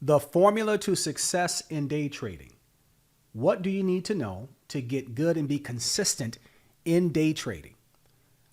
The formula to success in day trading. What do you need to know to get good and be consistent in day trading?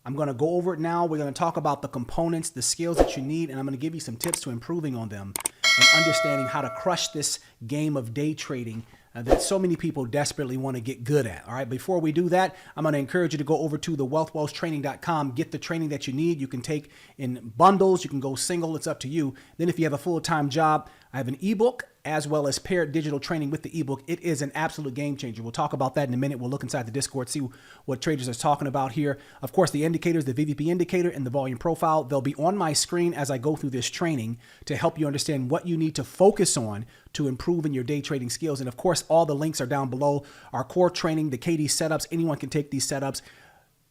I'm going to go over it now. We're going to talk about the components, the skills that you need, and I'm going to give you some tips to improving on them and understanding how to crush this game of day trading that so many people desperately want to get good at. All right. Before we do that, I'm going to encourage you to go over to thewealthwellstraining.com, get the training that you need. You can take in bundles. You can go single. It's up to you. Then if you have a full-time job, I have an ebook as well as paired digital training with the ebook. It is an absolute game changer. We'll talk about that in a minute. We'll look inside the Discord, see what traders are talking about here. Of course, the indicators, the VVP indicator and the volume profile, they'll be on my screen as I go through this training to help you understand what you need to focus on to improve in your day trading skills. And of course, all the links are down below. Our core training, the KD setups, anyone can take these setups.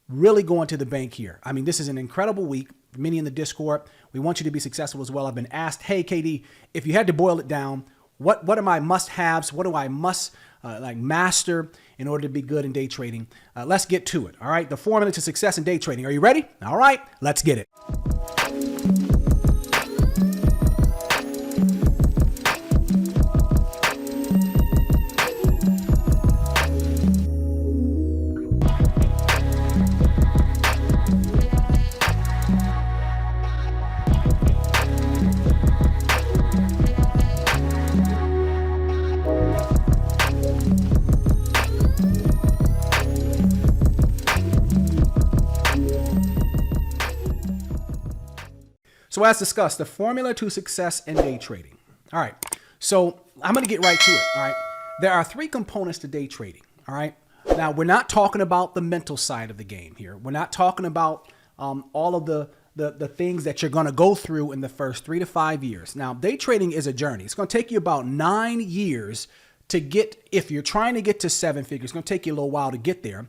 Really going to the bank here. I mean, this is an incredible week. Many in the Discord, we want you to be successful as well. I've been asked, hey, KD, if you had to boil it down, what are my must-haves? What do I must master in order to be good in day trading? Let's get to it. All right. The formula to success in day trading. Are you ready? All right. Let's get it. So as discussed, the formula to success in day trading. All right. So I'm going to get right to it. All right. There are three components to day trading. All right. Now, we're not talking about the mental side of the game here. We're not talking about all of the things that you're going to go through in the first 3 to 5 years. Now, day trading is a journey. It's going to take you about 9 years to get, if you're trying to get to 7 figures, it's going to take you a little while to get there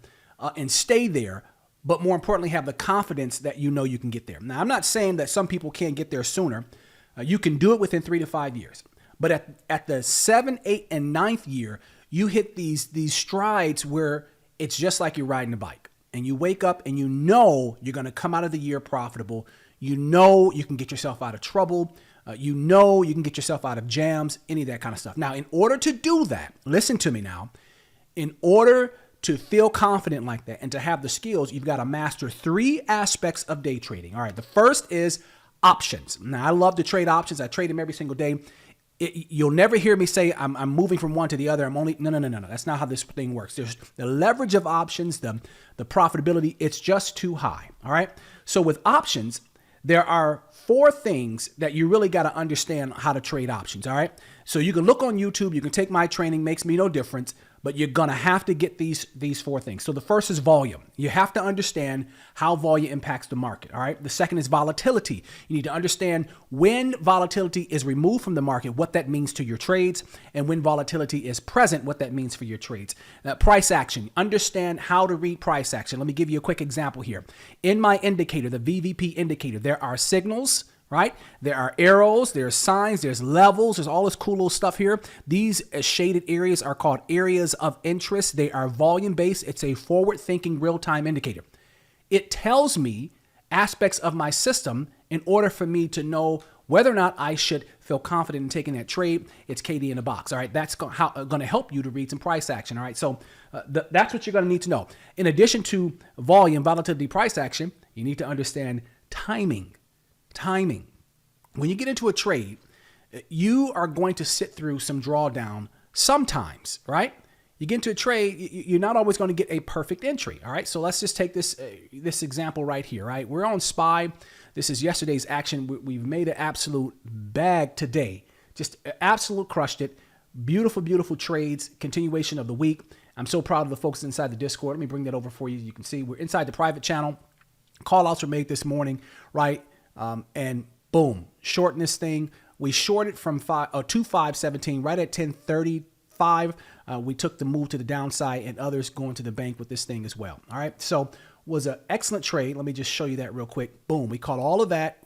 and stay there. But more importantly, have the confidence that you know you can get there. Now, I'm not saying that some people can't get there sooner. You can do it within 3 to 5 years. But at the 7, 8, and 9th year, you hit these strides where it's just like you're riding a bike. And you wake up and you know you're going to come out of the year profitable. You know you can get yourself out of trouble. You know you can get yourself out of jams, any of that kind of stuff. Now, in order to do that, listen to me now. In order to feel confident like that and to have the skills, you've got to master 3 aspects of day trading. All right. The first is options. Now, I love to trade options. I trade them every single day. You'll never hear me say I'm moving from one to the other. No. That's not how this thing works. There's the leverage of options, the profitability. It's just too high. All right. So with options, there are 4 things that you really got to understand how to trade options. All right. So you can look on YouTube. You can take my training. Makes me no difference. But you're going to have to get these 4 things. So the first is volume. You have to understand how volume impacts the market. All right. The second is volatility. You need to understand when volatility is removed from the market, what that means to your trades, and when volatility is present, what that means for your trades. Price action. Understand how to read price action. Let me give you a quick example here. In my indicator, the VVP indicator, there are signals. Right? There are arrows, there's signs, there's levels, there's all this cool little stuff here. These shaded areas are called areas of interest. They are volume based. It's a forward thinking real time indicator. It tells me aspects of my system in order for me to know whether or not I should feel confident in taking that trade. It's KD in a box. All right. That's going to help you to read some price action. All right. So that's what you're going to need to know. In addition to volume, volatility, price action, you need to understand timing. When you get into a trade, you are going to sit through some drawdown sometimes, right? You get into a trade, you're not always going to get a perfect entry, all right? So let's just take this example right here, right? We're on SPY. This is yesterday's action. We've made an absolute bag today. Just absolute crushed it. Beautiful, beautiful trades, continuation of the week. I'm so proud of the folks inside the Discord. Let me bring that over for you. You can see we're inside the private channel. Call outs were made this morning, right? And boom, shorting this thing. We shorted from 2517 right at 1035. We took the move to the downside and others going to the bank with this thing as well. All right. So was an excellent trade. Let me just show you that real quick. Boom. We caught all of that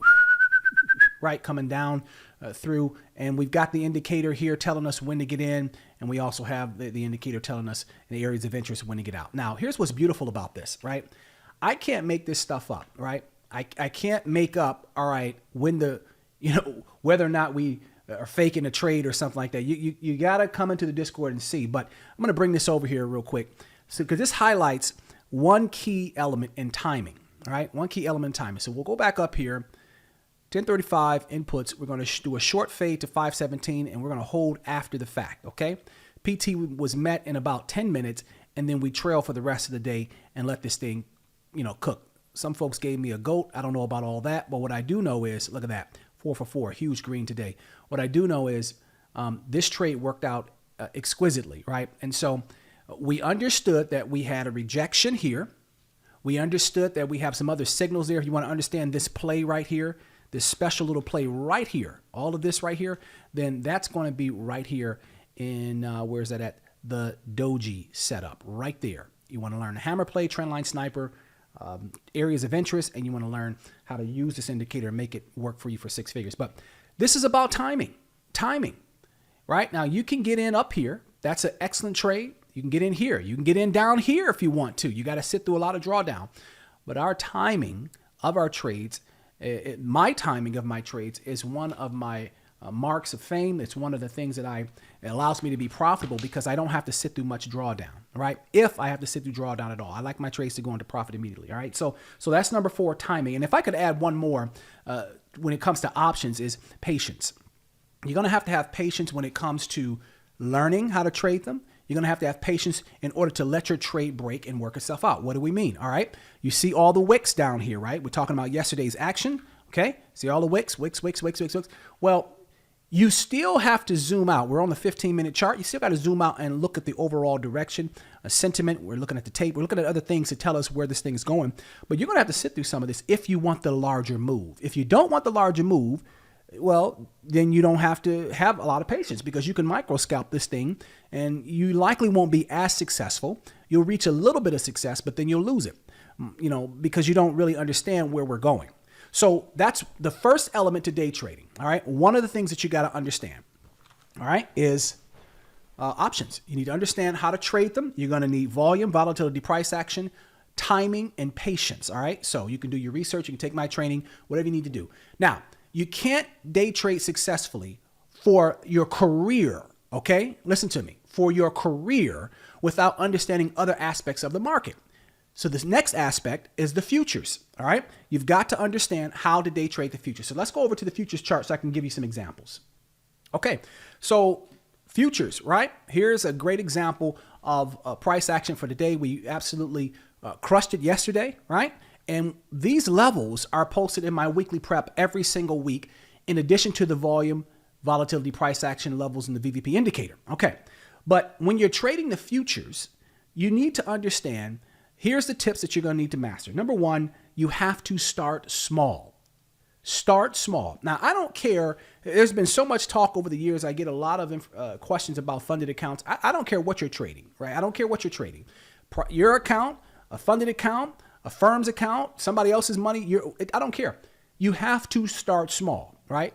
right coming down through, and we've got the indicator here telling us when to get in. And we also have the indicator telling us the areas of interest when to get out. Now, here's what's beautiful about this, right? I can't make this stuff up, right? I can't make up, all right, when whether or not we or faking a trade or something like that. You got to come into the Discord and see. But I'm going to bring this over here real quick. So, because this highlights one key element in timing. All right, one key element in timing. So we'll go back up here. 1035 inputs. We're going to do a short fade to 517, and we're going to hold after the fact. Okay. PT was met in about 10 minutes, and then we trail for the rest of the day and let this thing, cook. Some folks gave me a goat. I don't know about all that, but what I do know is, look at that, 4 for 4, huge green today. What I do know is this trade worked out exquisitely, right? And so we understood that we had a rejection here. We understood that we have some other signals there. If you want to understand this play right here, this special little play right here, all of this right here, then that's going to be right here in, where's that at? The doji setup right there. You want to learn the hammer play, trendline sniper, areas of interest, and you want to learn how to use this indicator and make it work for you for 6 figures. But this is about timing, right? Now you can get in up here. That's an excellent trade. You can get in here. You can get in down here if you want to. You got to sit through a lot of drawdown. But our timing of our trades, my timing of my trades is one of my marks of fame. It's one of the things that it allows me to be profitable because I don't have to sit through much drawdown, right? If I have to sit through drawdown at all, I like my trades to go into profit immediately. All right. So that's number 4, timing. And if I could add one more, when it comes to options, is patience. You're going to have patience when it comes to learning how to trade them. You're going to have patience in order to let your trade break and work itself out. What do we mean? All right. You see all the wicks down here, right? We're talking about yesterday's action. Okay. See all the wicks. Well, you still have to zoom out. We're on the 15-minute chart. You still got to zoom out and look at the overall direction, sentiment. We're looking at the tape. We're looking at other things to tell us where this thing is going. But you're going to have to sit through some of this if you want the larger move. If you don't want the larger move, well, then you don't have to have a lot of patience because you can micro scalp this thing and you likely won't be as successful. You'll reach a little bit of success, but then you'll lose it, because you don't really understand where we're going. So that's the first element to day trading. All right. One of the things that you got to understand, all right, is options. You need to understand how to trade them. You're going to need volume, volatility, price action, timing, and patience. All right. So you can do your research. You can take my training, whatever you need to do. Now, you can't day trade successfully for your career. Okay. Listen to me. For your career without understanding other aspects of the market. So this next aspect is the futures. All right. You've got to understand how to day trade the futures. So let's go over to the futures chart so I can give you some examples. Okay. So futures, right? Here's a great example of price action for today. We absolutely crushed it yesterday, right? And these levels are posted in my weekly prep every single week, in addition to the volume, volatility, price action levels in the VVP indicator. Okay. But when you're trading the futures, you need to understand, here's the tips that you're going to need to master. Number 1, you have to start small. Start small. Now, I don't care. There's been so much talk over the years. I get a lot of questions about funded accounts. I don't care what you're trading, right? I don't care what you're trading. Your account, a funded account, a firm's account, somebody else's money. I don't care. You have to start small, right?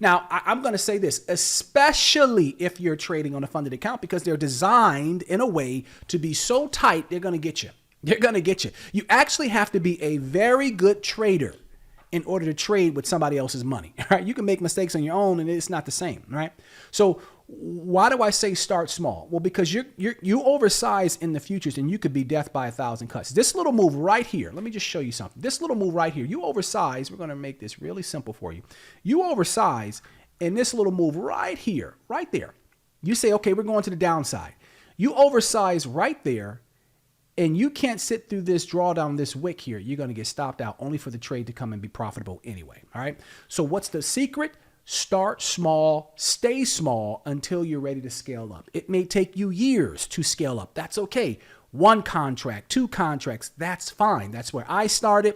I'm going to say this, especially if you're trading on a funded account, because they're designed in a way to be so tight, they're going to get you. They're going to get you. You actually have to be a very good trader in order to trade with somebody else's money, right? You can make mistakes on your own and it's not the same, right? So why do I say start small? Well, because you oversize in the futures and you could be death by 1,000 cuts. This little move right here, let me just show you something. This little move right here, you oversize. We're going to make this really simple for you. You oversize in this little move right here, right there. You say, okay, we're going to the downside. You oversize right there and you can't sit through this drawdown, this wick here. You're going to get stopped out only for the trade to come and be profitable anyway. All right. So what's the secret? Start small, stay small until you're ready to scale up. It may take you years to scale up. That's okay. 1 contract, 2 contracts, that's fine. That's where I started,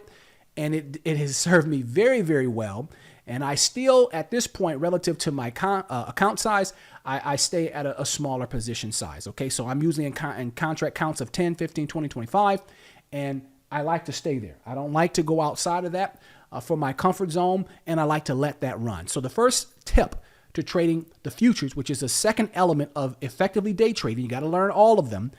and it has served me very, very well. And I still, at this point, relative to my account size, I stay at a smaller position size. Okay, so I'm usually in contract counts of 10, 15, 20, 25, and I like to stay there. I don't like to go outside of that for my comfort zone, and I like to let that run. So the first tip to trading the futures, which is the second element of effectively day trading, you got to learn all of them,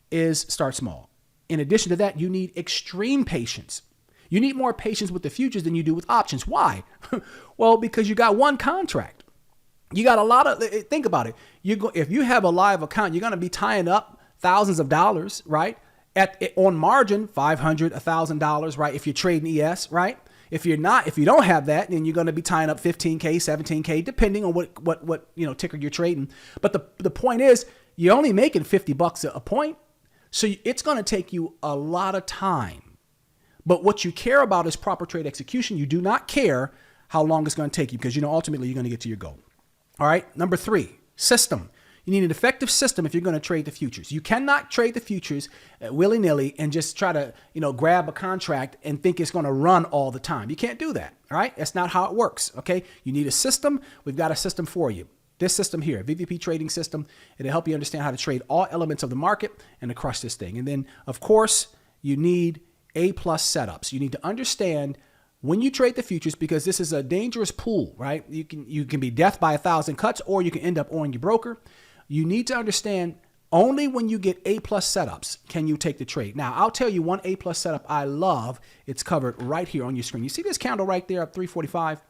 is start small. In addition to that, you need extreme patience. You need more patience with the futures than you do with options. Why? Well, because you got 1 contract. You got a lot of, think about it. If you have a live account, you're going to be tying up thousands of dollars, right? On margin, $500, $1,000, right? If you're trading ES, right? If you don't have that, then you're going to be tying up 15K, 17K, depending on what ticker you're trading. But the point is, you're only making $50 a point. So it's going to take you a lot of time. But what you care about is proper trade execution. You do not care how long it's going to take you, because ultimately you're going to get to your goal. All right. Number 3, system. You need an effective system if you're going to trade the futures. You cannot trade the futures willy-nilly and just try to, grab a contract and think it's going to run all the time. You can't do that. All right. That's not how it works. Okay. You need a system. We've got a system for you. This system here, VVP trading system, it'll help you understand how to trade all elements of the market and to crush this thing. And then, of course, you need A+ setups. You need to understand when you trade the futures, because this is a dangerous pool, right? You can be death by 1,000 cuts, or you can end up owing your broker. You need to understand only when you get A+ setups can you take the trade. Now, I'll tell you one A+ setup I love. It's covered right here on your screen. You see this candle right there at 345?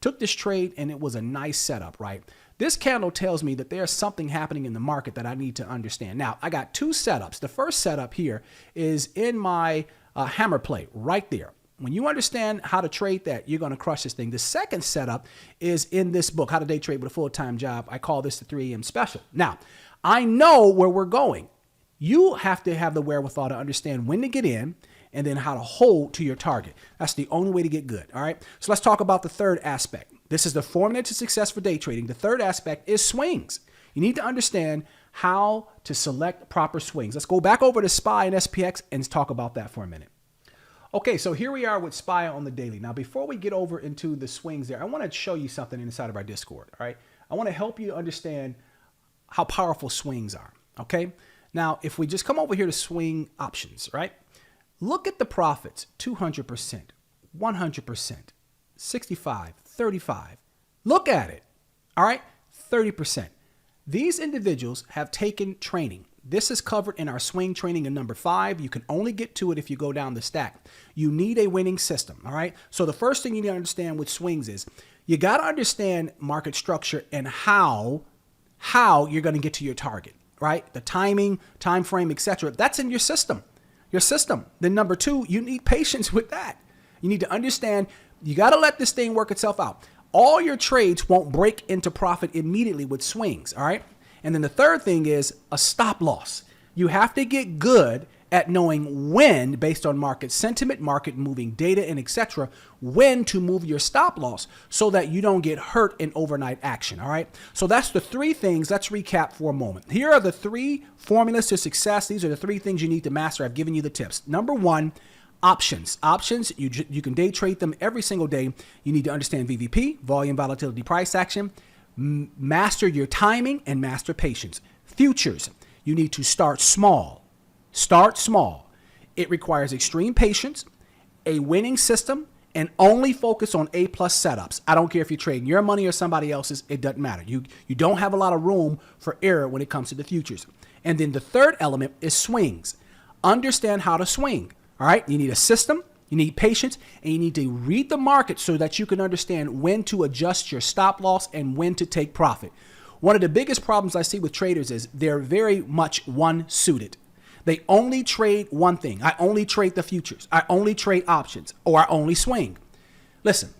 Took this trade and it was a nice setup, right? This candle tells me that there's something happening in the market that I need to understand. Now, I got 2 setups. The first setup here is in my hammer play right there. When you understand how to trade that, you're going to crush this thing. The second setup is in this book, How to Day Trade with a Full-Time Job. I call this the 3 a.m. special. Now, I know where we're going. You have to have the wherewithal to understand when to get in and then how to hold to your target. That's the only way to get good. All right. So let's talk about the third aspect. This is the formula to success for day trading. The third aspect is swings. You need to understand how to select proper swings. Let's go back over to SPY and SPX and talk about that for a minute. Okay, so here we are with SPY on the daily. Now, before we get over into the swings there, I want to show you something inside of our Discord. All right. I want to help you understand how powerful swings are. Okay. Now, if we just come over here to swing options, right? Look at the profits, 200%, 100%, 65, 35. Look at it. All right. 30%. These individuals have taken training. This is covered in our swing training in number 5. You can only get to it if you go down the stack. You need a winning system. All right. So the first thing you need to understand with swings is you got to understand market structure and how you're going to get to your target, right? The timing, time frame, etc. That's in your system. Then number 2, you need patience with that. You need to understand you got to let this thing work itself out. All your trades won't break into profit immediately with swings. All right. And then the third thing is a stop loss. You have to get good at knowing when, based on market sentiment, market moving data, and etc., when to move your stop loss so that you don't get hurt in overnight action. All right. So that's the 3 things. Let's recap for a moment. Here are the 3 formulas to success. These are the 3 things you need to master. I've given you the tips. Number 1, options. Options, you can day trade them every single day. You need to understand VVP, volume, volatility, price action. Master your timing and master patience. Futures, you need to start small. Start small. It requires extreme patience, a winning system, and only focus on A+ setups. I don't care if you're trading your money or somebody else's. It doesn't matter. You don't have a lot of room for error when it comes to the futures. And then the third element is swings. Understand how to swing. All right. You need a system. You need patience, and you need to read the market so that you can understand when to adjust your stop loss and when to take profit. One of the biggest problems I see with traders is they're very much one-suited. They only trade one thing. I only trade the futures. I only trade options, or I only swing. Listen,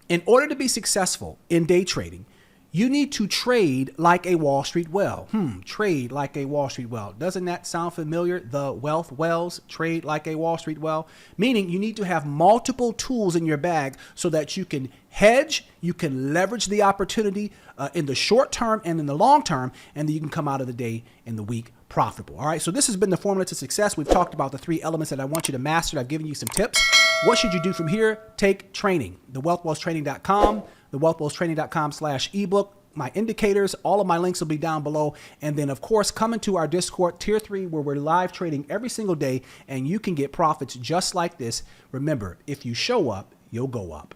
in order to be successful in day trading, you need to trade like a Wall Street whale. Trade like a Wall Street whale. Doesn't that sound familiar? The wealth whales, trade like a Wall Street whale. Meaning you need to have multiple tools in your bag so that you can hedge, you can leverage the opportunity in the short term and in the long term, and then you can come out of the day and the week profitable. All right. So this has been the formula to success. We've talked about the 3 elements that I want you to master. I've given you some tips. What should you do from here? Take training. TheWealthWellsTraining.com. TheWealthWellsTraining.com/ebook. My indicators, all of my links will be down below. And then, of course, come into our Discord, Tier 3, where we're live trading every single day, and you can get profits just like this. Remember, if you show up, you'll go up.